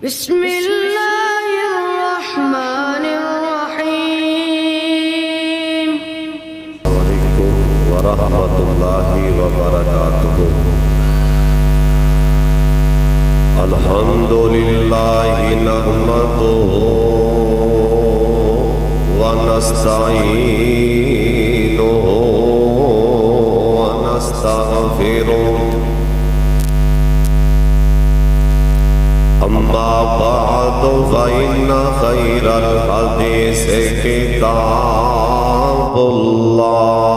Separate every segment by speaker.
Speaker 1: بسم اللہ الرحمن الرحیم
Speaker 2: علیکم ورحمۃ اللہ وبرکاتہ۔ الحمد للہ نحمدہ ونستعینہ ونستغفرہ، اما بعد فإن خير الحديث كتاب الله،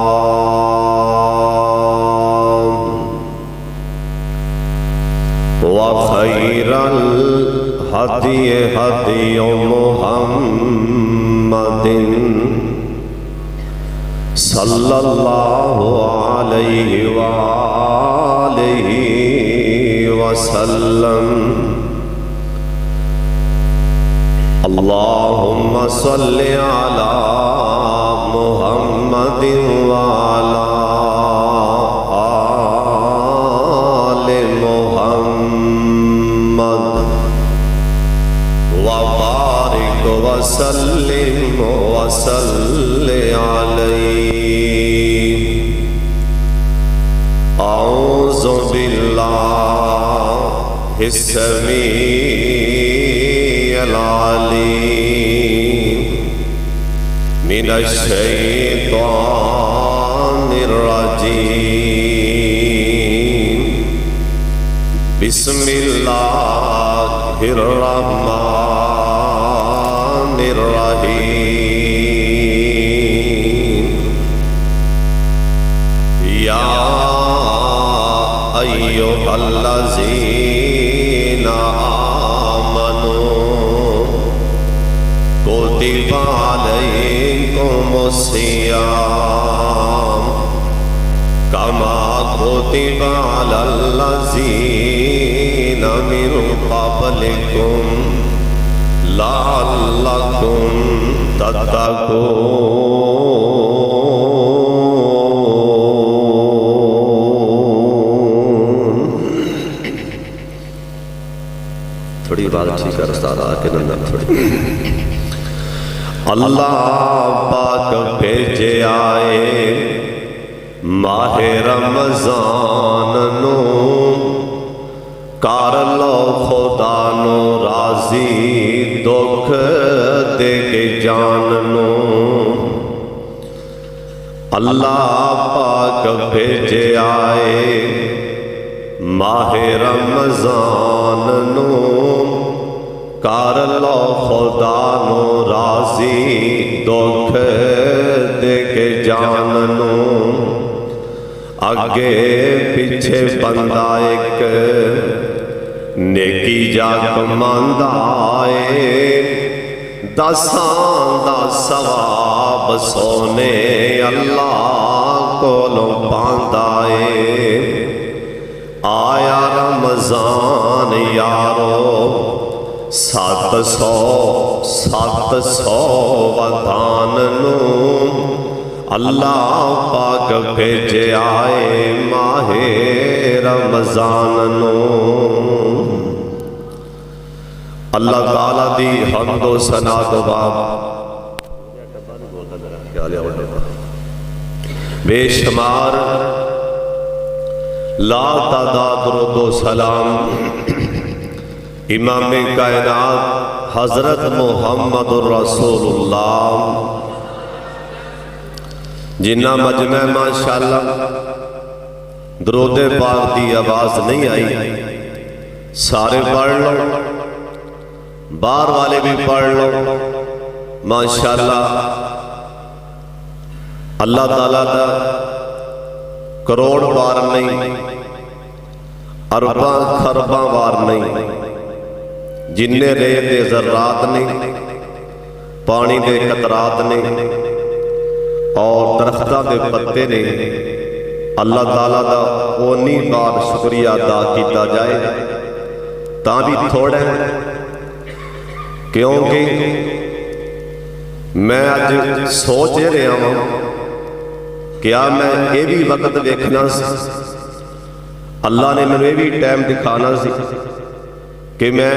Speaker 2: وخير الهدي هدي محمد صلى الله عليه وآله وسلم۔ اللهم صل على محمد وعلى آل محمد وبارك وسلم وصل عليه۔ أعوذ بالله السميع العليم من الشيطان الرجيم، بسم الله الرحمن الرحيم۔ يا أيها الذين كتب عليكم الصيام كما كتب على الذين من قبلكم لعلكم تتقون۔ تھوڑی بات ٹھیک ہے استاد آکے نندر تھوڑی۔ اللہ پاک بھیجے آئے ماہ رمضان نو، کر لو خدا نو راضی دکھ دے کے جان نو۔ اللہ پاک بھیجے آئے ماہ رمضان نو، کر لو خدا نو راضی دکھ دے کے جان نو۔ اگے پیچھے بندہ ایک نیکی جا کماندا اے، دساں دا ثواب سونے اللہ کولوں پاندا اے۔ آیا رمضان یارو، 700 ودان نو، اللہ پاک بھیجے آئے ماہ رمضان نو۔ اللہ تعالیٰ دی حمد و ثنا تو باب بے شمار لا تعداد درود و سلام امام کائنات حضرت محمد الرسول اللہ، جنہ مجمع ماشاءاللہ درود پاک دی آواز نہیں آئی، سارے پڑھ لو، باہر والے بھی پڑھ لو ماشاءاللہ۔ اللہ تعالیٰ دا کروڑ بار نہیں، ارباں خرباں بار نہیں، جننے ریت دے ذرات نے، پانی دے قطرات نے، اور درختہ دے پتے نے، اللہ تعالیٰ دا اونی بار شکریہ ادا کیتا جائے تاں بھی تھوڑے ہیں، کیونکہ میں آج سوچ رہا ہوں کیا میں یہ بھی وقت دیکھنا سی، اللہ نے میں بھی ٹائم دکھانا سی کہ میں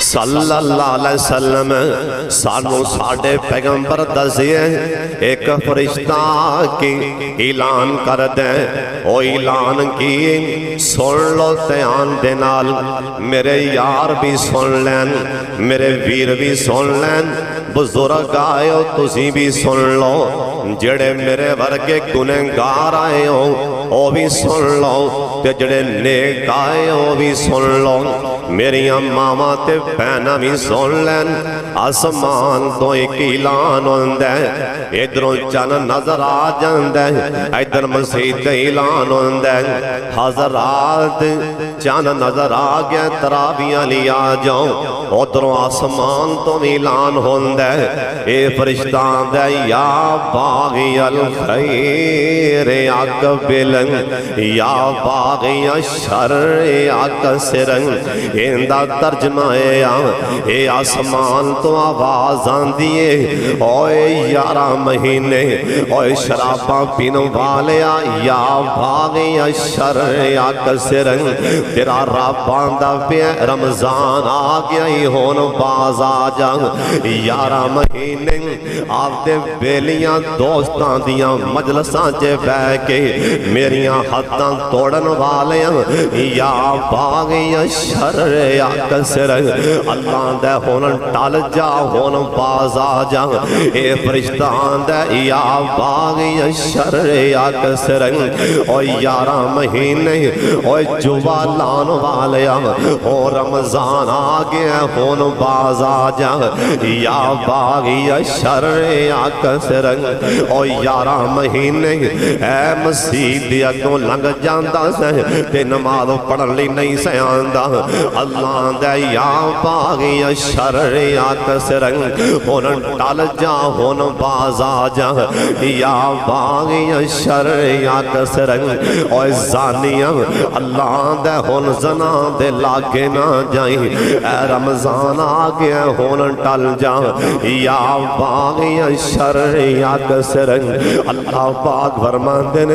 Speaker 2: صلی اللہ علیہ وسلم سانو ساڑھے پیغمبر دسے ایک فرشتہ کی اعلان کر دیں او اعلان کی سن لو دھیان دے نال میرے یار بھی سن لین میرے ویر بھی سن لین بزرگ آئے ہو تسی بھی سن لو جڑے میرے ورگے گنہگار آئے ہو او بھی سن لو تے جڑے نیک آئے ہو بھی سن لو میری ماما تے بہنا بھی سن لین آسمان تو ایک اعلان ہوندہ ہے ادھروں چن نظر آ جاندہ ہے ادھر مسجد اعلان ہوندہ ہے حضرات چن نظر آ گیا تراویح لیا جاؤ ادھروں آسمان تو اعلان ہوندہ ہے اے فرشتہ دے یا باغی الخیر اقبل یا باغی الشر اقصر اندہ ترجمہ اے آسمان تو آواز آن دیئے اوے 11 مہینے اوے شراباں پینوں والیا یا باغی الشر اقصر تیرا رب آندہ پہ رمضان آ گیا ہی ہون باز آ جا 11 مہینے آپ دے بیلیاں دوستان دیاں مجلساں جے بے کے میریاں حداں توڑن والیاں یا باغی الشر اقصر اللہ دے ہونن ٹال جا ہون باز آ جا اے فرشتان دے یا باغی الشر اقصر او 11 مہینے او جوالان والیاں او رمضان آ گیا ہون باز آ جا یا باغی الشر اقصر او 11 مہینے اے مسیح دی اگوں لنگ جاندا سے تے نماز پڑھن لئی نہیں سے آندا اللہ دے یا باغی الشر اقصر ہون ٹال جا ہون باز آ جا یا باغی الشر اقصر او زانیاں اللہ دے ہون زنا دے لاگے نہ جائیں اے رمضان آ گیا ہون ٹل جا یا باغی الشر اقصر اللہ پاک فرماندے نے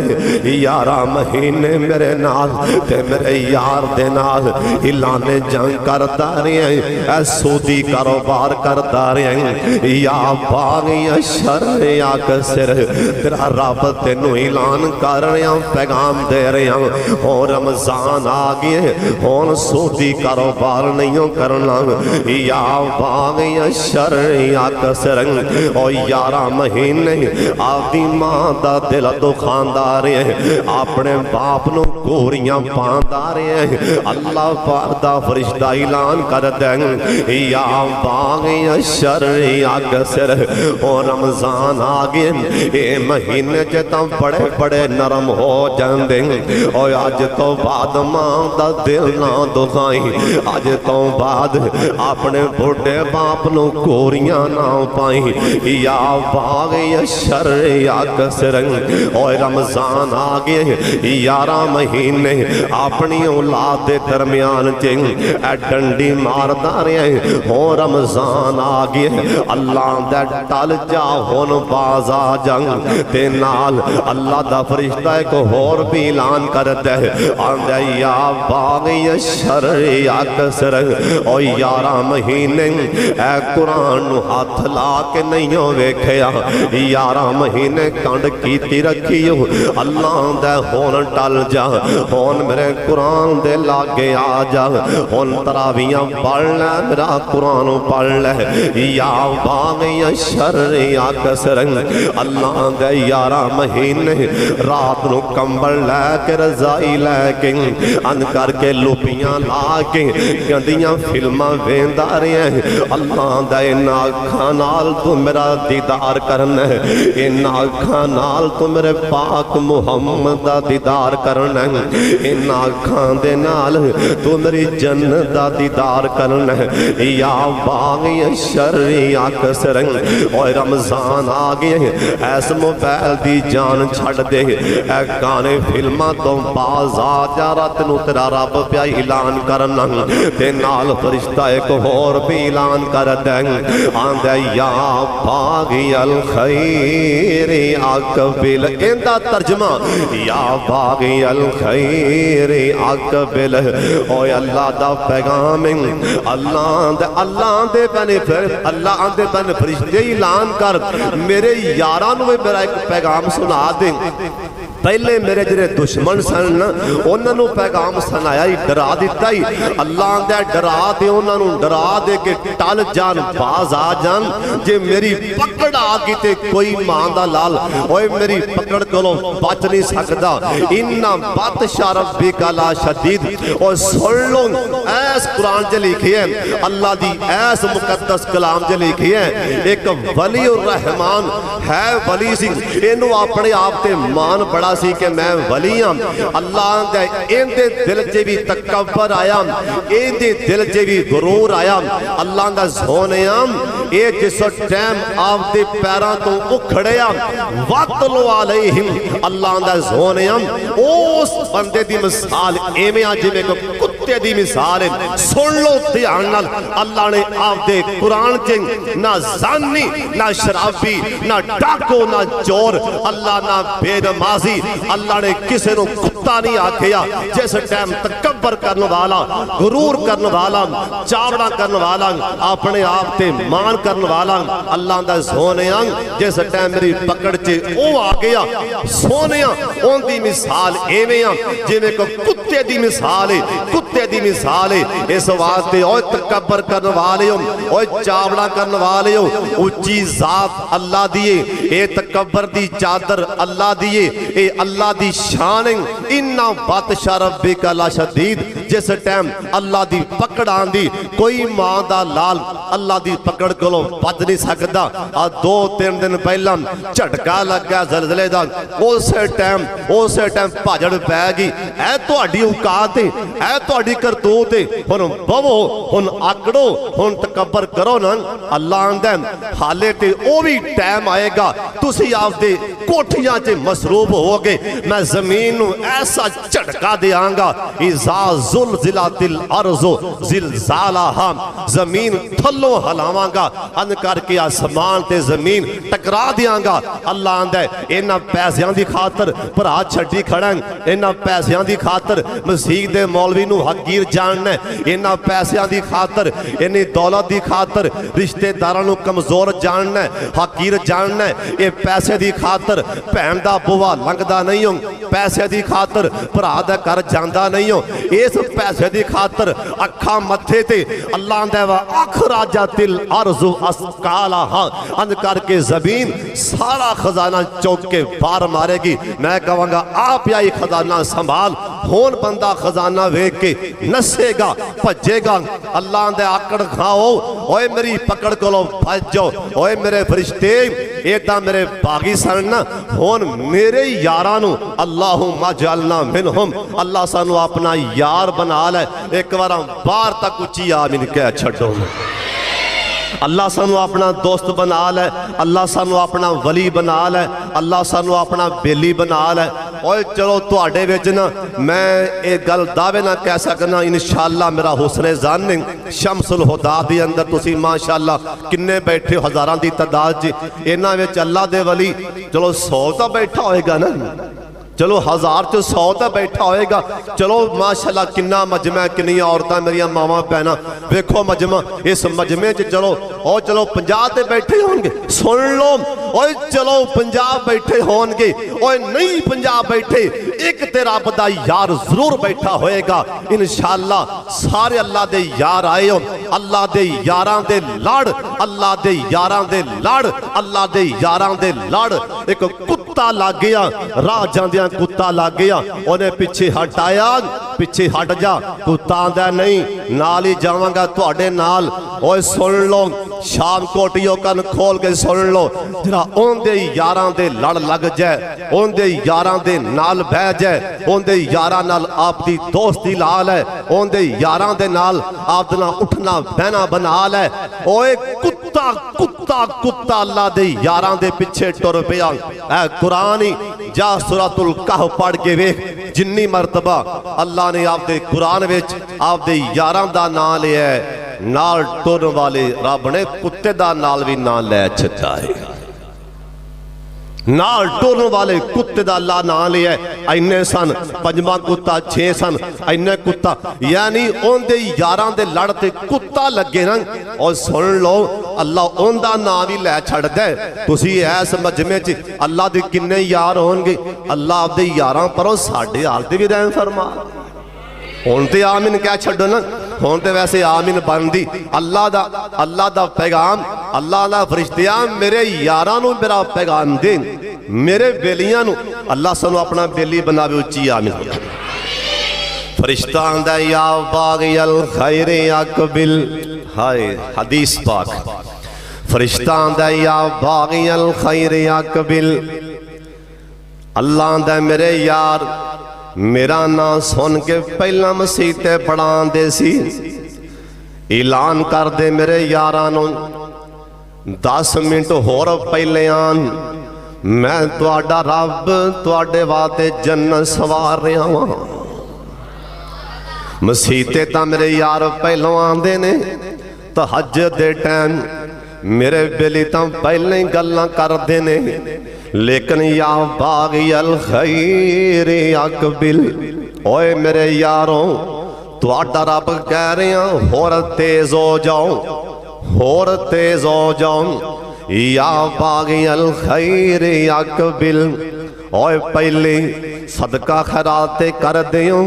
Speaker 2: 11 مہینے میرے نال تے میرے یار دے نال اعلان جنگ کرتا رہے ہیں اے سودی کاروبار کرتا رہے ہیں یا باغی الشر اقصر تیرا رب تینوں اعلان کر رہے ہیں پیغام دے رہے ہیں اور رمضان آ گئے ہون سودی کاروبار نہیں کرنا یا باغی الشر اقصر او 11 مہینے آدھی ماں دا دل دکھاندا رہے ہیں اپنے باپ نو گوریاں پاندا رہے ہیں اللہ پاک دا فرشتہ اعلان کر دیں یا باغی الشر اقصر او رمضان آ گئے اے مہینے جتا بڑے بڑے نرم ہو جاندے او آج تو بعد ماں دا دل نہ دکھائیں آج تو بعد اپنے بڑے باپ نو گوریاں نہ پائیں یا باغی الشر اقصر او رمضان آ گئے 11 مہینے اپنی اولاد دے درمیان چیں اے ڈنڈی ماردا رہے ہو رمضان آ گئے اللہ دے ٹل جا ہون باز آ جنگ تے نال اللہ دا فرشتہ ایک اور بھی اعلان کر دے آندے یا باغی الشر اقصر او 11 مہینے اے قرآن نو ہاتھ لا کے نہیں ویکھیا 11 مہینے کنڈ کیتی رکھی ہو اللہ دے ہون ٹل جا ہون میرے قرآن دے لاگے آ جا ہون تراویاں پڑھ لے میرا قرآن پڑھ لے یا باغی الشر اقصر اللہ دے 11 مہینے رات نو کمبل لے کے رضائی لے کے ان کر کے لپیاں لا کے گندیاں فلماں ویندا رہے ہیں اللہ دے اکھاں نال تو میرا دیدار کرنا ہے ان اکھاں نال تو میرے پاک محمد دا دیدار کرنا ہے ان اکھاں دے نال تو میری جنت دا دیدار کرنا ہے یا باغی الشر اقصر اور رمضان آ گئے ایس موبائل دی جان چھڑ دے اے گانے فلماں تو باز آ جا رات نو تیرا رب پیا اعلان کرنا تے نال فرشتہ ذرا ایک اور بھی اعلان کر دیں آندے یا باغی الخیر اقبل اندہ ترجمہ یا باغی الخیر اقبل اوے اللہ دا پیغام اللہ دے بن فرشتے اعلان کر میرے یاران میں میرا ایک پیغام سنا دیں پہلے میرے جڑے دشمن سن انہاں نو پیغام سنایا ہی ڈرا دیتا ہی اللہ دے ڈرا دے انہاں نو ڈرا دے کہ ٹل جان باز آ جان جے میری پکڑ آ گئی تے کوئی ماں دا لال اوے میری پکڑ کولوں بچ نہیں سکدا انّا بطش ربک لا شدید اور سن لو ایس قرآن چ لکھی ہے اللہ دی ایس مقدس کلام چ لکھی ہے ایک ولی الرحمان ہے ولی سی اینو اپنے آپ تے مان بڑا سی کہ میں ولی ہوں اللہ دے ان دے دل چے بھی تکبر آیا ان دے دل چے بھی غرور آیا اللہ دا سونیا اے جس ٹائم آپ دے پیراں تو اکھڑیا وَقْتُلُ عَلَيْهِمْ اللہ دا سونیا اس بندے دی مثال ایویں جویں کتے دی مثال ہے سن لو دھیان نال اللہ نے آپ دے قرآن چ نہ زانی نہ شرابی نہ ڈاکو نہ چور اللہ نہ بے نمازی اللہ نے کسے نو کتا نہیں آکھیا جس ٹائم تکبر کرنے والا غرور کرنے والا چاوڑا کرنے والا اپنے آپ تے مان کرنے والا اللہ دا سونیا جس ٹائم میری پکڑ چے او آ گیا سونیا اون دی مثال ایویں جویں کتے دی مثال ہے کتے دی مثال ہے اس واسطے او تکبر کرنے والے او چاوڑا کرنے والے اونچی ذات اللہ دیے اے تکبر دی چادر اللہ دیے اے اللہ دی شان انّا بطش ربک لشدید جس ٹائم اللہ دی پکڑ آندی کوئی ماں دا لال اللہ دی پکڑ کولوں بچ نہیں سکدا آ 2-3 دن پہلا جھٹکا لگا زلزلے دا اسے ٹائم بھاجڑ پے گئی اے تہاڈی اوقات اے تہاڈی کرتوت ہن بوو ہن آکڑو ہن تکبر کرو نا اللہ آندا حالے تے او بھی ٹائم آئے گا تسی آپ دے کوٹھیاں چ مصروف ہو گے میں زمین نو ایسا جھٹکا دیاں گا اذا زلزلت الارض زلزالها زمین تھلوں ہلاواں گا ان کر کے آسمان تے زمین ٹکرا دیاں گا اللہ آندا ہے انہاں پیسیاں دی خاطر بھرا چھڈی کھڑا انہاں پیسیاں دی خاطر مسیح دے مولوی نو حقیر جاننا انہاں پیسیاں دی خاطر انہی دولت دی خاطر رشتہ داراں نو کمزور جاننا حقیر جاننا اے پیسے دی خاطر بہن دا بوا لنگدا نہیں ہوں پیسے دی خاطر بھرا دا کر جاندا نہیں ہوں اس پیسے دی خاطر اکھاں متھے تے اللہ آندا ہے اخرجت الارض اثقالها ان کر کے زمین سارا خزانہ چوک کے باہر مارے گی میں کہوں گا آپ یا یہ خزانہ سنبھال ہون بندہ خزانہ ویکھ کے نسے گا بھجے گا اللہ آندا ہے آکڑ کھاؤ اوے میری پکڑ کولوں بچ جاؤ اوے میرے فرشتے ایدہ میرے باغی سننا ہون میرے یارانو اللہم اجعلنا منہم اللہ سانو اپنا یار بنا لے ایک بار بار تک اچھی آمین کہہ چھڑو اللہ سانو اپنا دوست بنا لے اللہ سانو اپنا ولی بنا لے اللہ سانو اپنا بیلی بنا لے اور چلو تو آڑے بیچنا میں ایک گل دعوے نہ کہہ سکنا انشاءاللہ میرا حسن زان شمس الہدا دی اندر تسی ماشاءاللہ کنے بیٹھے ہزاران دی تعداد جی اینا ویچ اللہ دے ولی چلو 100 تا بیٹھا ہوئے گا نا چلو 1000 تو 100 تا بیٹھا ہوئے گا چلو ماشاءاللہ کنہ مجمع کنی عورتاں میری ماما پہنا ویکھو مجمع اس مجمع چلو اور چلو 50 تے بیٹھے ہوں گے سن لو اور چلو 50 بیٹھے ہوں گے اور نہیں 50 بیٹھے ایک تیرا بدا یار ضرور بیٹھا ہوئے گا انشاءاللہ سارے اللہ دے یار آئے ہو اللہ دے یاران دے لڑ اللہ دے یاران دے لڑ اللہ دے یاران دے لڑ ایک کتا لگ گیا راہ جاندیاں کتا لگ گیا انہیں پیچھے ہٹایا پیچھے ہٹ جا کتا آندہ نہیں نال ہی جاواں گا تو اڑے نال اوہ سن لو شام کوٹیوں کن کھول کے سن لو جرا ان دے یاران دے لڑ لگ جائے ان دے یاران دے نال بہ جائے ان دے یاران نال آپ دی دوستی لال ہے ان دے یاران دے نال آپ دنا اٹھنا بہنا بنا لے اوہ کتا کتا کتا اللہ دے یاران دے پچھے ٹر پیا اے قرآنی جا سورۃ الکہف پڑھ کے ویکھ جنی مرتبہ اللہ نے آپ دے قرآن وچ آپ دے یاران دا نام لیا ہے نال ٹرن والے رب نے کتے دا نال بھی نام لے چھتا ہے نال ٹرن والے کتے دا اللہ نام لیا ہے اینے سن پنجواں کتا 6 سن اینے کتا یعنی ان دے یاراں دے لڑتے کتا لگے نا اور سن لو اللہ ان دا نام بھی لے چھڑ دے تسی ایس مجمع چ اللہ دے کنے یار ہون گے اللہ دے یاراں پروں ساڑھے حال دے بھی رحم فرما ہون تے آمین کیا چھڑو نا ہون تے ویسے آمین بندی اللہ دا پیغام اللہ دا فرشتیاں میرے یارانو میرا پیغام دیں میرے بیلیاں نو اللہ سنو اپنا بیلی بنا بھی اچھی آمین فرشتان دا یا باغی الخیر اقبل ہائے حدیث پاک فرشتان دا یا باغی الخیر اقبل اللہ دا میرے یار میرا نا سن کے پہلا مسیحتے پڑھان دے سی اعلان کر دے میرے یارانوں 10 منٹ ہور پہلے آن میں تواڈا رب تواڈے واتے جنت سوار رہا ہوں مسیحتے تا میرے یار پہلو آن دے نے تہجد دے ٹائم میرے بیلی تا پہلے گلاں کر دے نے لیکن یا باغی الخیر اقبل اوے میرے یاروں تو آٹا رب کہہ رہے ہیں ہور تیز ہو جاؤں یا باغی الخیر اقبل اوے پہلے صدقہ خیراتے کر دیوں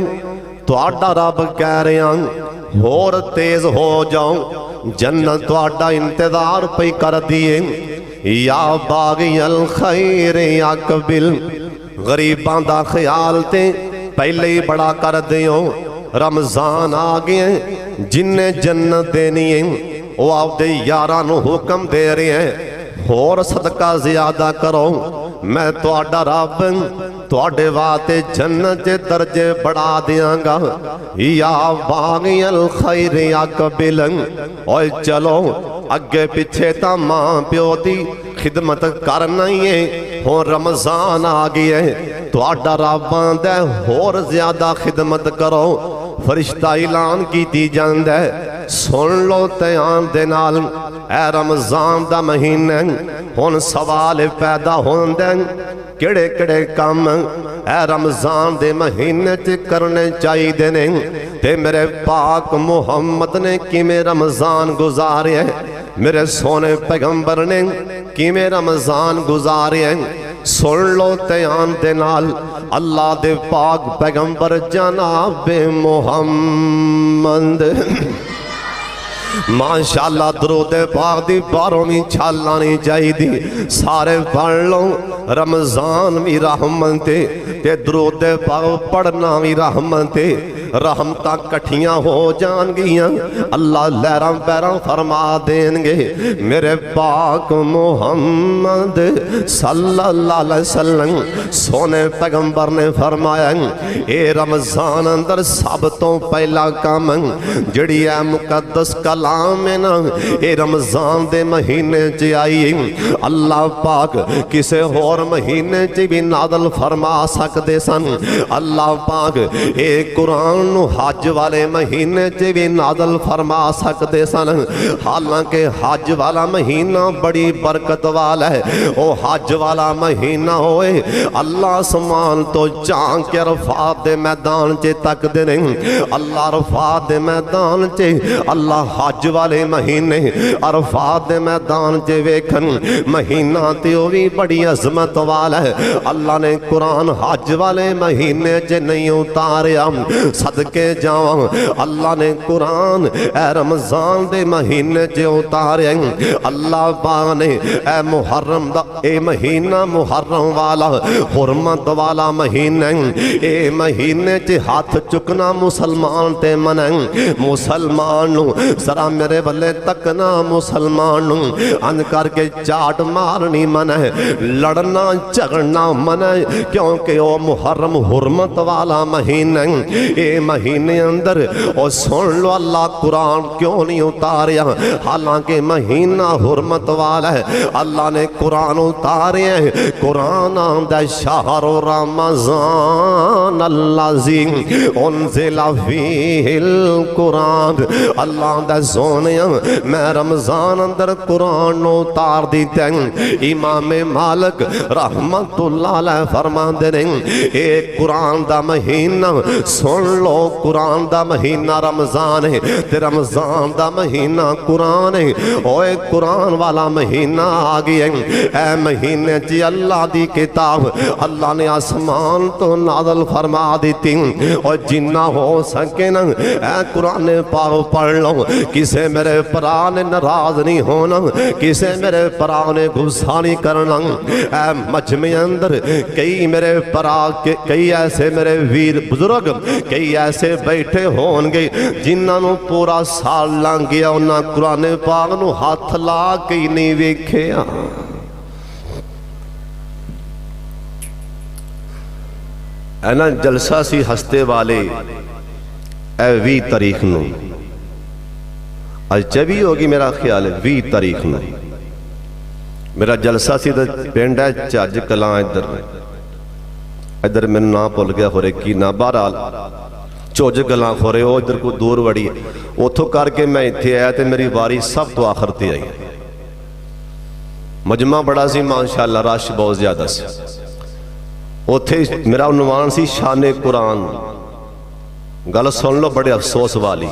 Speaker 2: تو آٹا رب کہہ رہے ہیں ہور تیز ہو جاؤں جنت تو آٹا انتظار پہ کر دیئے یا باغی الخیر اقبل غریباں دا خیال تے پہلے ہی بڑا کر دیوں رمضان آگئے جن نے جنت دینی ہے وہ آپ دے یارانو حکم دے رہے ہیں اور صدقہ زیادہ کرو میں تو آڈا رب تو آڈے واتے جنت درجے بڑھا دیاں گا یا باغی الخیر اقبل اور چلو اگے پچھے تا ماں پیو دی خدمت کرنا ہی ہے اور رمضان آگئی ہے تو آڈا ربان دے اور زیادہ خدمت کرو فرشتہ اعلان کی دی جاند ہے سن لو تیان دے نال اے رمضان دا مہینے ہون سوال پیدا ہون دیں کڑے کڑے کام اے رمضان دے مہینے تے کرنے چاہی دینے تے میرے پاک محمد نے کی میں رمضان گزارے ہیں میرے سونے پیغمبر نے کی میں رمضان گزارے ہیں سن لو تیان دے نال اللہ دے پاک پیغمبر جناب محمد ماشاءاللہ درود پاک دی باروں میں چھالانی چاہی دی سارے پڑھ لو رمضان بھی رحمت تے درود پاک پڑھنا بھی رحمت رحمتہ کٹھیاں ہو جان گیاں اللہ لہرام پیرام فرما دیں گے میرے پاک محمد صلی اللہ علیہ وسلم سونے پیغمبر نے فرمایا اے رمضان اندر سب تو پہلا کام جڑی ہے مقدس کلام ہے نا اے رمضان دے مہینے چی آئی اللہ پاک کسے اور مہینے چی بھی نازل فرما سکتے سن اللہ پاک اے قرآن حج والے مہینے چی بھی نازل فرما سکتے سن حالانکہ حج والا مہینہ بڑی برکت والا ہے او حج والا مہینہ ہوئے اللہ سمان تو جان کے عرفات دے میدان چے تک دے نہیں اللہ عرفات دے میدان چے اللہ حج والے مہینے عرفات دے میدان چے ویکھن مہینہ تیوی بڑی عظمت والا ہے اللہ نے قرآن حج والے مہینے چے نہیں اتاریا صدقے جاؤں اللہ نے قرآن اے رمضان دے مہینے چے اتاریا اللہ بانے اے محرم دا اے مہینہ محرم والا حرمت والا مہینہ اے مہینے چے ہاتھ چکنا مسلمان تے منیں مسلمانوں ذرا میرے بلے تکنا مسلمانوں ان کر کے چاٹ مارنی منیں لڑنا جھگڑنا منیں کیونکہ او محرم حرمت والا مہینہ اے مہینے اندر اور سن لو اللہ قرآن کیوں نہیں اتاریا حالانکہ مہینہ حرمت والا ہے اللہ نے قرآن اتاریا ہے قرآن آمدہ شہر رمضان الذی انزل فیہ القرآن اللہ آمدہ سونے میں رمضان اندر قرآن اتار دیتے ہیں۔ امام مالک رحمت اللہ علیہ فرما دے اے قرآن دا مہینہ سن لو، قرآن دا مہینہ رمضان ہے تے رمضان دا مہینہ قرآن ہے۔ اوے قرآن والا مہینہ آ گیا ہے، اے مہینے جی اللہ دی کتاب اللہ نے آسمان تو نازل فرما دیتی، اور جنہ ہو سکے نا اے قرآن پاک پڑھ لو، کسے میرے پرا نے ناراض نہیں ہونا، کسے میرے پرا نے غصہ نہیں کرنا۔ اے مجمع اندر کئی میرے پرا کے کئی ایسے میرے ویر بزرگ کئی ایسے بیٹھے ہون گے جنہاں نو پورا سال لنگ گیا انہاں قرآن پاک نو ہاتھ لا کے ہی نہیں ویکھیا۔ اے نا جلسہ سی ہستے والے اے 20 تاریخ نو آج چبی ہوگی میرا خیال ہے 20 تاریخ نو میرا جلسہ سی پنڈ ہے چاج کلاں ادھر میں نہ بھول گیا خورے کی نہ بہرحال چوج کلاں خورے وہ ادھر کو دور وڑی ہے اتھوں کر کے میں اتھے آیا تے میری واری سب تو آخر تے آئی مجمع بڑا سی ماشاءاللہ رش بہت زیادہ سی اتھے میرا عنوان سی شان قرآن گل سن لو بڑے افسوس والی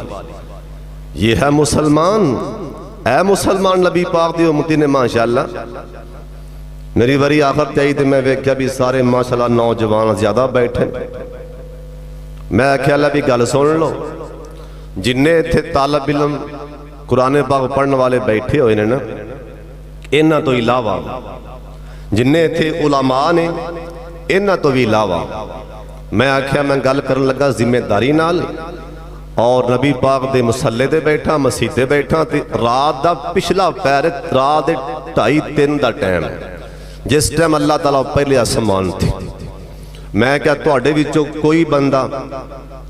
Speaker 2: یہ ہے مسلمان اے مسلمان نبی پاک دی امتی نے ماشاءاللہ میری وری آخر تے تے میں ویکھیا بھی سارے ماشاءاللہ نوجوان زیادہ بیٹھے میں آکھیا اللہ بھی گل سن لو جننے تھے طالب علم قرآن پاک پڑھنے والے بیٹھے ہوئے نا انہاں تو علاوہ جننے تھے علماء نے انہاں تو بھی علاوہ میں آکھیا میں گل کرن لگا ذمہ داری نال اور نبی پاک دے مسلے دے بیٹھا مسیح دے بیٹھا تے رات دا پچھلا پیر رات دے 2:30-3 دا ٹائم جس ٹائم اللہ تعالیٰ پہلے آسمان تھی میں کیا تواڈے وچوں کوئی بندہ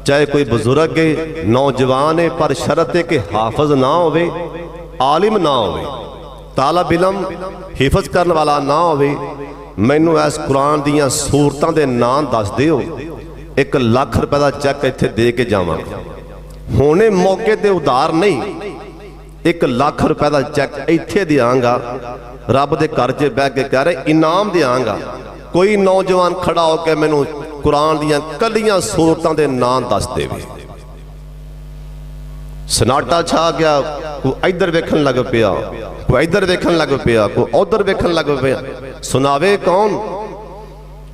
Speaker 2: چاہے کوئی بزرگ ہے نوجوان ہے پر شرط ہے کہ حافظ نہ ہوئے عالم نہ ہوئے طالب علم حفظ کرنے والا نہ ہوئے مینوں اس قرآن دیاں سورتاں دے نام دس دیو 1 لاکھ روپے دا چیک ایتھے دے کے جاواں ہونے موقع تے ادھار نہیں 1 لاکھ روپے دا چیک ایتھے دیاں گا رب دے گھر چ بیٹھ کے کہہ رہے انعام دیاں گا کوئی نوجوان کھڑا ہو کے مینوں قرآن دیاں کلیاں سورتاں دے نام دس دے وے سناٹا چھا گیا کوئی ادھر ویکھن لگ پیا کوئی ادھر ویکھن لگ پیا کوئی ادھر ویکھن لگ پیا سناوے کون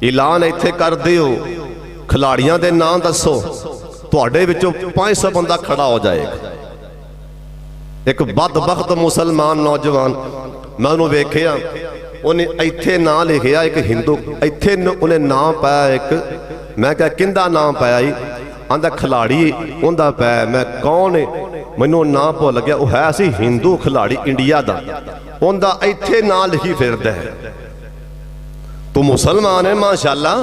Speaker 2: اعلان ایتھے کر دیو کھلاڑیاں دے نام دسو تواڈے وچوں 500 بندہ کھڑا ہو جائے گا ایک بدبخت مسلمان نوجوان میں انہوں ویکھیا انہیں ایتھے نام لکھیا ایک ہندو ایتھے انہیں نام پایا ایک میں کہا کندہ نام پایا ہی آندھا کھلاڑی اندہ پایا میں کون ہے منوں نام پہ لگیا وہ ہے اسی ہندو کھلاڑی انڈیا دا اندہ ایتھے نام لکھی پھر دے تو مسلمان ہے ماشاءاللہ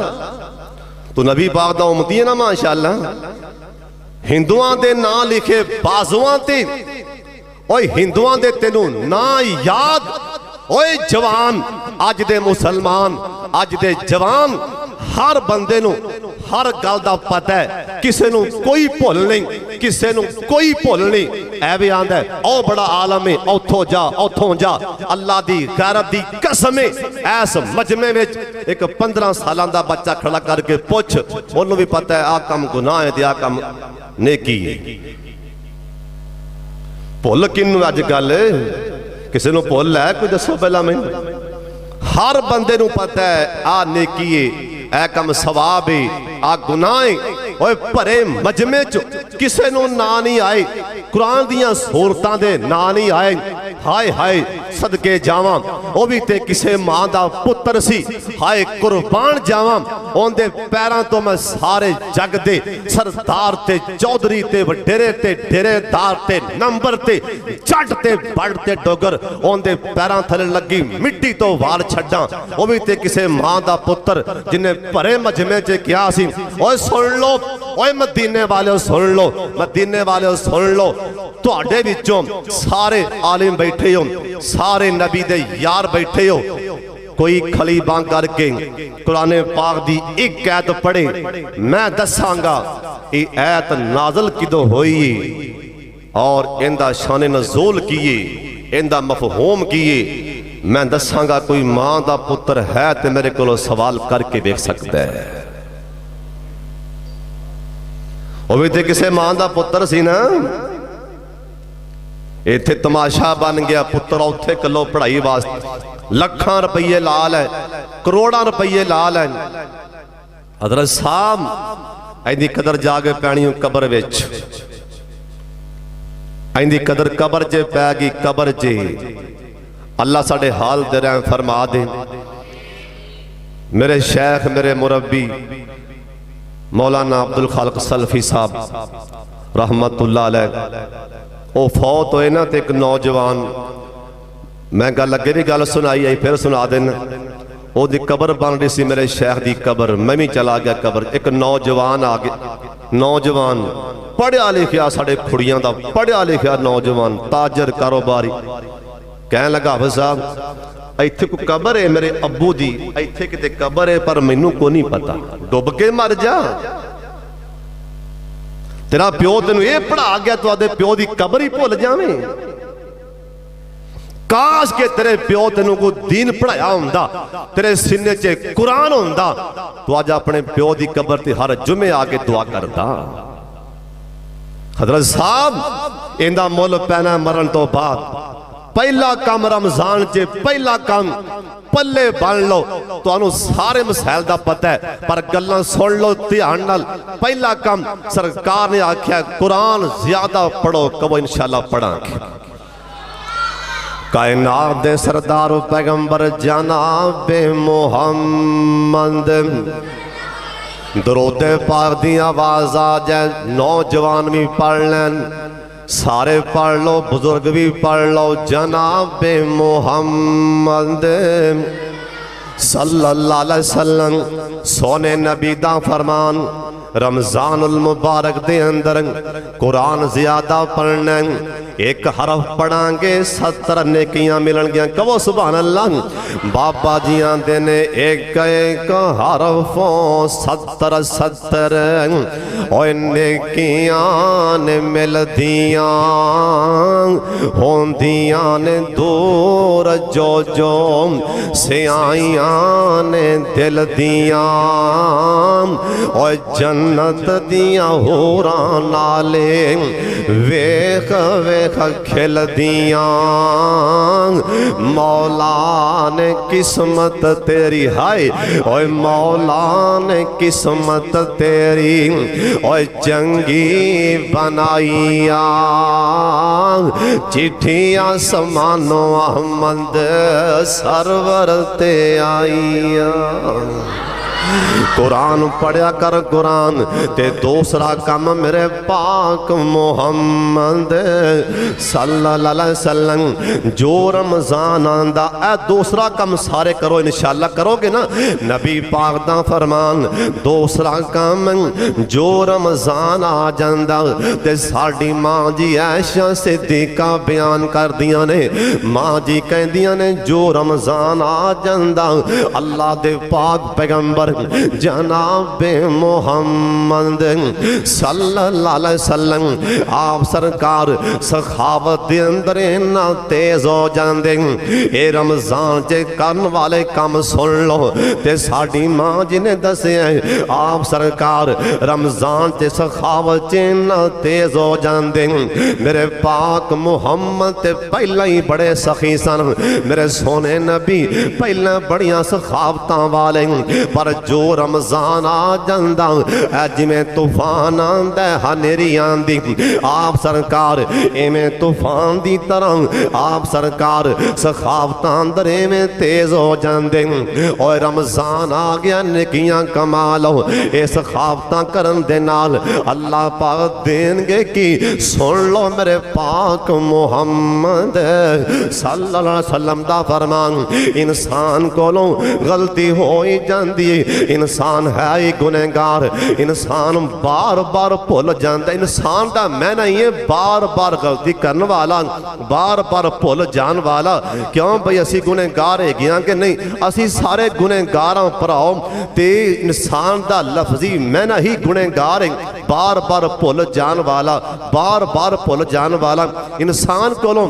Speaker 2: تو نبی پاک دا امتی ہے نا ماشاءاللہ ہندوان دے نام لکھے بازوان تے اوہ ہندوان دے تینوں نا یاد اوہ جوان آج دے مسلمان آج دے جوان ہر بندے نو ہر گل دا پتہ ہے کسے نو کوئی بھول نہیں کسے نو کوئی بھول نہیں اے بھی آندہ ہے او بڑا عالم ہے اوتھوں جا اللہ دی غیرت دی قسم ہے ایس مجمع میں ایک 15 سالان دا بچہ کھڑا کر کے پوچھ انہوں بھی پتہ ہے آکم گناہ ہے آ کم نیکی ہے بھول کنو آج گل کسے نو بھول ہے کوئی دسو پہلا میں ہر بندے نو پتہ ہے آ نیکی ہے اے کم ثواب ہے آ گناہ ہے اوہ پرے مجمع چو کسے نو نا نہیں آئے قرآن دیاں سورتاں دے نا نہیں آئے ہائے ہائے صدقے جاواں او بھی تے کسے ماں دا پتر سی ہائے قربان جاواں اون دے پیران تو میں سارے جگ دے سردار تے چودری تے وڈیرے تے ڈیرے دار تے نمبر تے چٹ تے بڑھ تے ڈوگر اون دے پیران تھلے لگی مٹی تو وار چھڑاں او بھی تے کسے ماں دا پتر جنہیں پرے مجمع چے کیا سی اوہ سن لو اوہ مدینے والے سن لو مدینے والے سن لو تو آڈے بچوں سارے عالم بیٹھے ہو سارے نبی دے یار بیٹھے ہو کوئی کھلی بان کر کے قرآن پاک دی ایک آیت پڑھے میں دساں گا یہ آیت نازل کدو ہوئی اور اندہ شان نزول کیے اندہ مفہوم کیے میں دساں گا کوئی ماں دا پتر ہے تے میرے کو سوال کر کے دیکھ سکتا ہے وہ بھی تے کسے ماں دا پتر سی نا ایتھے تماشا بن گیا پتر اوتھے کلو پڑھائی واسطے لکھاں روپیے لال ہے کروڑاں روپیے لال ہے حضرت صاحب ایندی قدر جاگے پینیوں قبر وچ ایندی قدر قبر جے پہ گی قبر جے اللہ ساڑھے حال دے رہے ہیں فرما دیں میرے شیخ میرے مربی مولانا عبدالخالق سلفی صاحب رحمت اللہ علیہ او فوت ہوئے نا تے ایک نوجوان میں گل لگے نہیں گل سنائی آئی پھر سنا دینا او دی قبر بن رہی سی میرے شیخ دی قبر میں بھی چلا گیا قبر ایک نوجوان آگے نوجوان پڑھیا لکھیا ساڑھے کھڑیاں دا پڑھیا لکھیا نوجوان تاجر کاروباری کہنے لگا حافظ صاحب ایتھے کو قبر ہے میرے ابو دی ایتھے کتے قبر ہے پر مینوں کو نہیں پتا ڈوب کے مر جا تیرا پیو تینوں یہ پڑھا گیا تو آدھے پیو دی قبر ہی بھول جاویں کاش کے تیرے پیو تینوں کو دین پڑھایا ہوندا تیرے سینے چے قرآن ہوندا تو آج اپنے پیو دی قبر تے ہر جمعے آگے دعا کردا حضرت صاحب اندہ مول پینا مرن تو بعد پہلا کام رمضان چے پہلا کام پلے بان لو تو انہوں سارے مسائل دا پتہ ہے پر گلنا سن لو تیان نال پہلا کام سرکار نے آکھیا قرآن زیادہ پڑھو کبھو انشاءاللہ پڑھاں گے کائنات دے سردار و پیغمبر جناب محمد درود پاک دی آواز آ جائے نوجوان بھی پڑھ لین سارے پڑھ لو بزرگ بھی پڑھ لو جناب محمد صلی اللہ علیہ وسلم سونے نبی دا فرمان رمضان المبارک دے اندر قرآن زیادہ پڑھنے ایک حرف پڑھاں گے 70 نیکیاں ملن گیا کہو سبحان اللہ بابا جیاں دینے ایک ایک حرفوں 70 اور نیکیاں مل دیاں ہون دیاں دور جو جو سیائیاں دل دیاں اور جنت دیاں ہوران نالے ویخ ویخ کھل دیاں مولا نے قسمت تیری ہائے اوہ مولا نے قسمت تیری اوہ جنگی بنائیاں چٹھیاں سمانو احمد سرور تے آئیاں قرآن پڑھیا کر قرآن تے دوسرا کام میرے پاک محمد صلی اللہ علیہ وسلم جو رمضان آندہ اے دوسرا کام سارے کرو انشاءاللہ کرو گے نا نبی پاک دا فرمان دوسرا کام جو رمضان آ جاندہ تے ساڑی ماں جی عائشہ صدیقہ بیان کر دیا نے ماں جی کہہ دیا نے جو رمضان آ جاندہ اللہ دے پاک پیغمبر جناب محمد صلی اللہ علیہ وسلم آپ سرکار سخاوت دے اندر نہ تیز ہو جاندے اے رمضان جے کرن والے کام سن لو تے ساڑی ماں جی نے دسے ہیں آپ سرکار رمضان جے سخاوت جے نہ تیز ہو جاندے میرے پاک محمد تے پہلے ہی بڑے سخی سن میرے سونے نبی پہلے بڑیاں سخاوتاں والے پر جو رمضان آ جاندہ اج میں طوفان آندہ ہنیری آندی آپ سرکار اے میں طوفان دی طرح آپ سرکار سخاوتان در اے میں تیز ہو جاندے اور رمضان آ گیا نکیاں کمالو اے سخاوتان کرن دے نال اللہ پاک دین گے کی سن لو میرے پاک محمد صلی اللہ علیہ وسلم دا فرمان انسان کو لو غلطی ہوئی جاندی انسان ہے ہی گنہگار، انسان بار بار بھول جاندا ہے۔ انسان دا معنی ہی ہے بار بار غلطی کرن والا، بار بار بھول جان والا۔ کیوں بھئی اسی گنہگار ہے گیاں کہ نہیں؟ اسی سارے گنہگاراں پراؤ تے انسان دا لفظی معنی ہی گنہگار ہے، بار بار بھول جان والا، بار بار بھول جان والا۔ انسان کولوں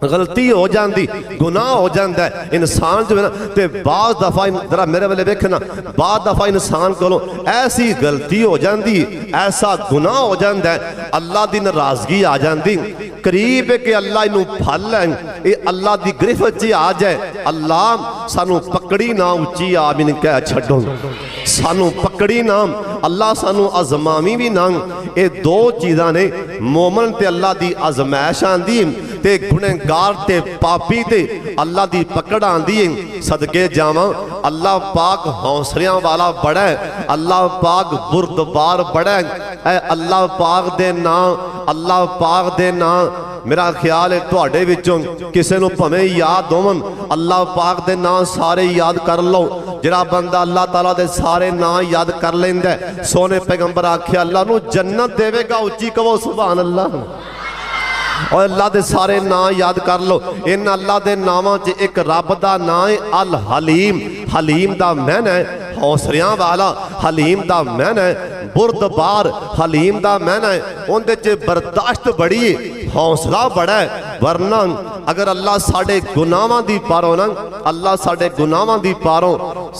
Speaker 2: غلطی ہو جاندی، گناہ ہو جاندہ ہے انسان جو ہے نا، تے بعض دفعہ ذرا میرے والے دیکھنا، بعض دفعہ انسان کو ایسی غلطی ہو جاندی، ایسا گناہ ہو جاندہ ہے، اللہ دی ناراضگی آ جاندی، قریب ہے کہ اللہ انہوں پھل لیں، اے اللہ دی گرفت جی آ جائے، اللہ سانو پکڑی نہ اچھی آمین کہہ چھڑوں، سانو پکڑی نہ، اللہ سانو ازمامی بھی نہ۔ اے دو چیزاں نے مومن تے اللہ دی ازمائش آندی تے گنہگار تے پاپی تے اللہ دی پکڑ آندی ہے۔ صدقے جاواں اللہ پاک حوصلیاں والا بڑا ہے، اللہ پاک بردبار بڑا ہے۔ اے اللہ پاک دے نام، اللہ پاک دے نام میرا خیال ہے تواڈے وچوں کسے نوں بھویں یاد ہون، اللہ پاک دے نام سارے یاد کر لو۔ جڑا بندہ اللہ تعالیٰ دے سارے نام یاد کر لیندے، سونے پیغمبر آکھیا اللہ نو جنت دے گا، اچھی کہو سبحان اللہ۔ اور اللہ دے سارے نام یاد کر لو۔ ان اللہ دے ناماں چ ایک رب دا نام ہے الحلیم، حلیم دا معنی ہے حوصلیاں والا، حلیم دا معنی ہے بردبار، حلیم دا معنی ہے ان دے چ برداشت بڑی ہے، حوصلہ بڑا ہے۔ ورنہ اگر اللہ ساڑھے گناہاں دی پاروں نا، اللہ ساڑھے گناہاں دی پاروں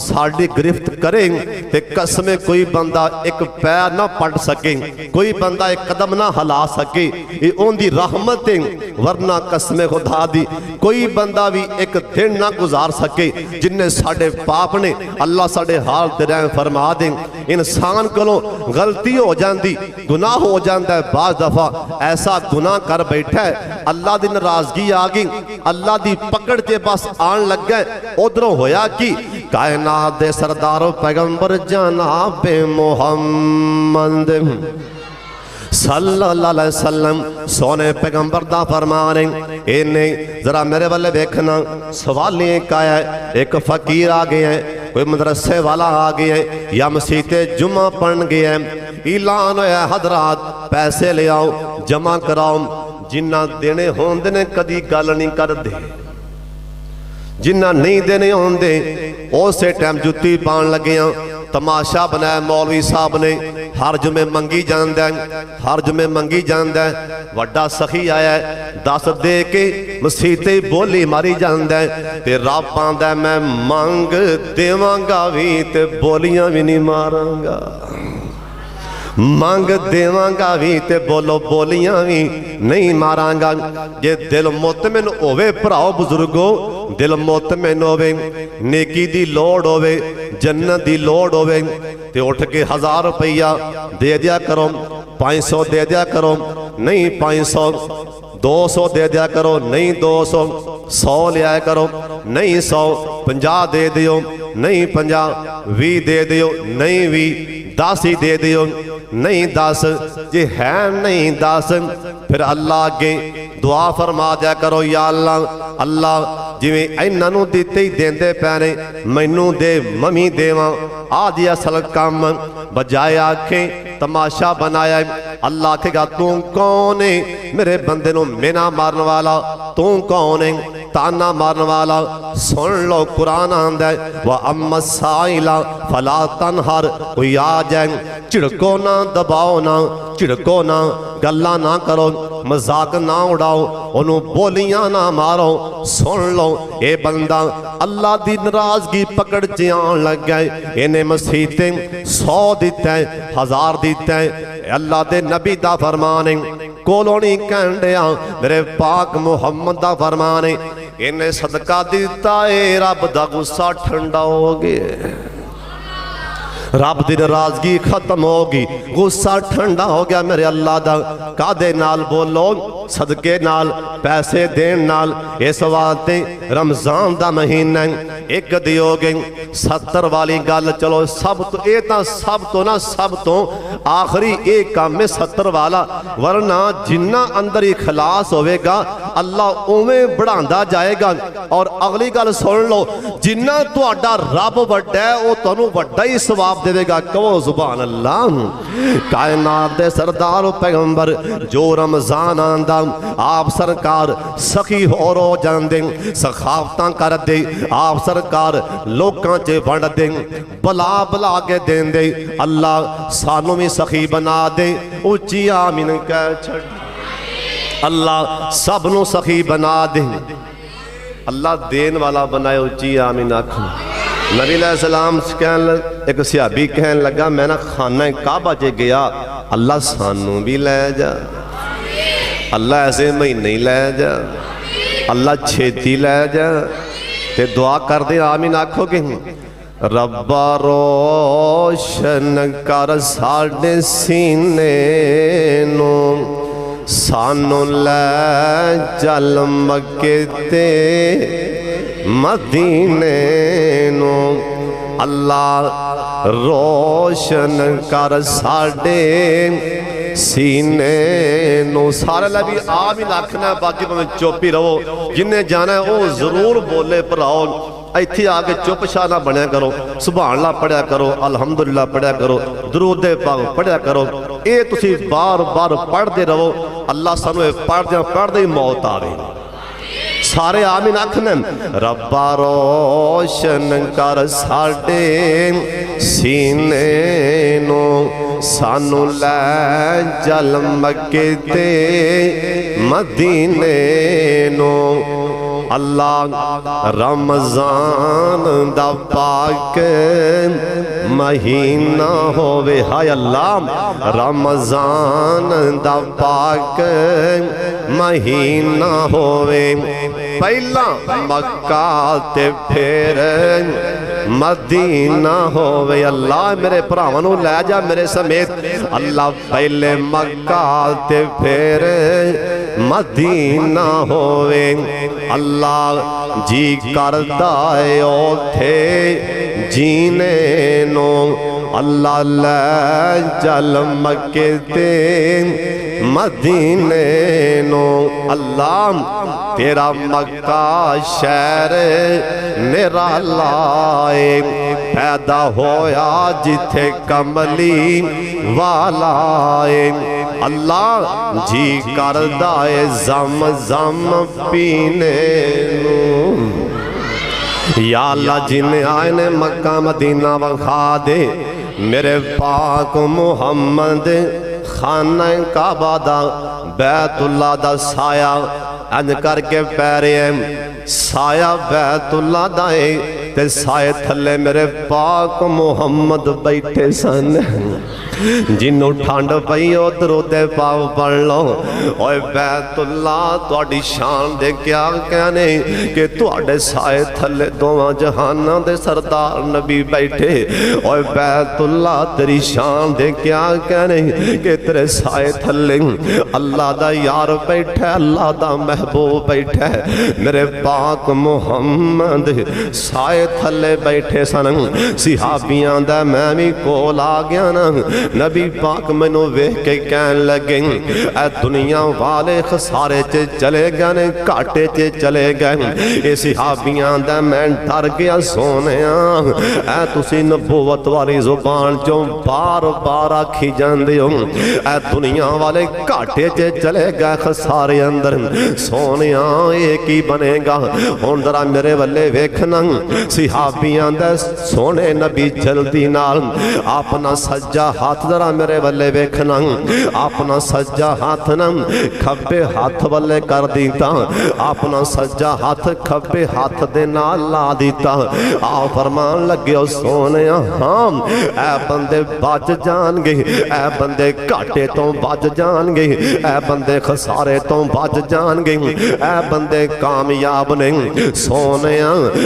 Speaker 2: ساڑھی گرفت کریں تے قسم کوئی بندہ ایک پیر نہ پڑ سکے، کوئی بندہ ایک قدم نہ ہلا سکے، یہ ان دی رحمتیں۔ ورنہ قسم خدا دی کوئی بندہ بھی ایک دن نہ گزار سکے جن نے ساڑھے پاپ نے، اللہ ساڑھے حال تے رحم فرما دیں۔ انسان کلوں غلطی ہو جاندی، گناہ ہو جاندہ ہے، بعض دفعہ ایسا گناہ کر بیٹھا ہے، اللہ دی ناراضگی آگئی، اللہ دی پکڑ تے بس آن لگ گئے۔ ادھروں ہویا کی کائنات دے سردار و پیغمبر جناب محمد صلی اللہ علیہ وسلم سونے پیغمبر دا فرمانے، اے نہیں ذرا میرے والے دیکھنا، سوال ایک آیا ہے، ایک فقیر آگئے ہیں، کوئی مدرسے والا آگئے ہیں یا مسجد جمعہ پڑھ گئے ہیں، اعلان ہویا حضرات پیسے لے آؤ جمع کراؤ، جنہ دینے ہوندے نے کدی گل نہیں کر دے، جنہ نہیں دینے ہوندے اسے ٹائم جتی پان لگے ہیں۔ تماشا بنایا مولوی صاحب نے، ہر جمعے منگی جاندہ ہے، ہر جمعے منگی جاندہ ہے، وڈا سخی آیا ہے 10 دے کے مسیطے بولی ماری جاندہ ہے، تے رب پاندہ ہے میں مانگ دیواں گا بھی تے بولیاں بھی نہیں ماراں گا، مانگ دیواں گا بھی تے بولو بولیاں بھی نہیں ماراں گا۔ یہ دل مطمئن ہوئے پراؤ بزرگو، دل مطمئن ہوئے، نیکی دی لوڑ ہوئے، جنت دی لوڑ ہوئے، تے اٹھ کے 1000 روپیہ دے دیا کرو، 500 دے دیا کرو، نہیں 500، 200 دے دیا کرو، نہیں 200، 100 لے آئے کرو، نہیں 100، 50 دے دیو، نہیں 50، 20 دے دیو، نہیں 20، 10 ہی دے دیو، نہیں 10، جی ہے نہیں 10، پھر اللہ آگے دعا فرما دیا کرو، یا اللہ اللہ جویں اینہ نو دیتے ہی دیندے پینے مینوں دے ممی دیواں آدھی اصل کام بجائے آنکھیں تماشا بنایا ہے۔ اللہ کہے گا تو کون ہے میرے بندے نو مینا مارن والا، تو کون ہے تانا مارن والا۔ سن لو قرآن آندہ ہے وَأَمَّا السَّائِلَ فَلَا تَنْهَرْ، کوئی آ جائیں چڑکو نہ دباؤ نہ، چڑکو نہ گلہ نہ کرو، مذاق نہ اڑاؤ، انہوں بولیاں نہ مارو۔ سن لو اے بندہ اللہ دی ناراضگی پکڑ جیان لگ گئے، انہیں مسیحتیں 100 دیتے ہیں، 1000 دیتے ہیں، اللہ دے نبی دا فرمانے کولونی کہنڈیا میرے پاک محمد دا فرمانے، انہیں صدقہ دیتا ہے رب دا غصہ ٹھنڈا ہو گئے، رب دی ناراضگی ختم ہوگی، غصہ ٹھنڈا ہو گیا میرے اللہ دا۔ کادے نال بولو صدقے نال پیسے دین نال اس واسطے رمضان دا مہینہ ایک دیو گے 70 والی گل چلو سب تو اے تا سب تو آخری ایک کام میں 70 والا ورنہ جنہ اندر اخلاص ہوئے گا اللہ اویں بڑھاندا جائے گا اور اگلی گل سن لو جنہ تو اڈا رب بڑھا ہے وہ تنو بڑھا ہی ثواب دے گا کہو سبحان اللہ کائنات دے سردار و پیغمبر جو رمضان آندا آپ سرکار سخی ہو رو جان دیں سخافتاں کر دے آپ سرکار لوکاں چے بڑھ دیں بلا کے دیں دے اللہ سانوں میں سخی بنا دے اچھی آمین کہہ چھڑ اللہ سب نو سخی بنا دے اللہ دین والا بنائے اچھی آمین آکھو نبی علیہ السلام ایک صحابی کہنے لگا میں نا خانہ کعبہ چے گیا اللہ سانوں بھی لے جا اللہ ایسے میں نہیں لے جا اللہ چھیتی لے جا تے دعا کر دے آمین آکھو گے ربا روشن کر ساڑے سینے نو سانو لے جل مکے تے مدینے نو اللہ روشن کر ساڑے سینے نو سارے لبی آمین آکھنا ہے باقی میں چوپی رہو جنہیں جانا ہے وہ ضرور بولے پر آؤ ایتھی آگے چپ شاہ نہ بنیا کرو سبحان اللہ پڑھیا کرو الحمدللہ پڑھیا کرو درود پاک پڑھیا کرو اے تسی بار بار پڑھ دے رہو اللہ سانو پڑھ دے موت آگئی سارے آمین آکھنے ربا روشن کر ساڑے سینے نو سانو لے جل مکے تے مدینے نو اللہ رمضان دا پاک مہینہ ہووے ہائے اللہ رمضان دا پاک مہینہ ہووے پہلا مکہ تے پھر مدینہ ہووے اللہ میرے پراونوں لے جا میرے سمیت اللہ پہلے مکہ تے پھر مدینہ ہووے اللہ جی کردائے اوتھے جینے نو اللہ لے جل مکے تے مدینے نو اللہ تیرا مکہ شہر نرالائے پیدا ہویا جتھے کملی والائے اللہ جی کردائے زم زم پینے نو یا اللہ جنہیں آئینے مکہ مدینہ وخا دے میرے پاک محمد خانہ کعبہ دا بیت اللہ دا سایہ انج کر کے پیرے سایہ بیت اللہ دائے تے سائے تھلے میرے پاک محمد بیٹھے سن جنہوں ٹھانڈ پئیو درود پاک پڑھ لو اوے بیت اللہ توڑی شان دے کیا کہنے کہ توڑے سائے تھلے دوہاں جہانہ دے سردار نبی بیٹھے اوے بیت اللہ تیری شان دے کیا کہنے کہ تیرے سائے تھلے اللہ دا یار بیٹھے اللہ دا محبوب بیٹھے میرے پاک محمد سائے تھلے بیٹھے سنن صحابیاں دا میں بھی کول آ گیا نا نبی پاک منو ویکھ کے کہن لگے اے دنیا والے خسارے چے چلے گئے کاٹے چے چلے گئے اے صحابیاں دا میں ڈر گیا سونیاں اے تسی نبوت والی زبان جو بار بار آکھی جان دیو اے دنیا والے کاٹے چے چلے گئے خسارے اندر سونیاں ایک ہی بنے گا ہون ذرا میرے والے ویکھنا صحابیاں دا سونے نبی جلدی نال اپنا سجا ہاتھ ذرا میرے والے ویکھنا اپنا سجا ہاتھ نا کھبے ہاتھ والے کر دیتا اپنا سجا ہاتھ کھبے ہاتھ دے نال لا دیتا آ فرمان لگے او سونے ہاں اے بندے بچ جان گے اے بندے کاٹے تو بچ جان گے اے بندے خسارے تو بچ جان گے اے بندے کامیاب نہیں سونے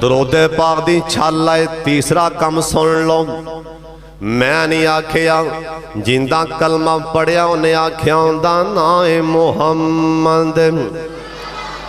Speaker 2: ਦਰੂਦੇ ਪਾਕ ਦੀ ਛੱਲ ਹੈ ਤੀਸਰਾ ਕੰਮ ਸੁਣ ਲਓ। ਮੈਂ ਨਹੀਂ ਆਖਿਆ, ਜਿੰਦਾ ਕਲਮਾ ਪੜਿਆ ਉਹਨੇ ਆਖਿਆ ਉਹਦਾ ਨਾਂ ਹੈ ਮੁਹੰਮਦ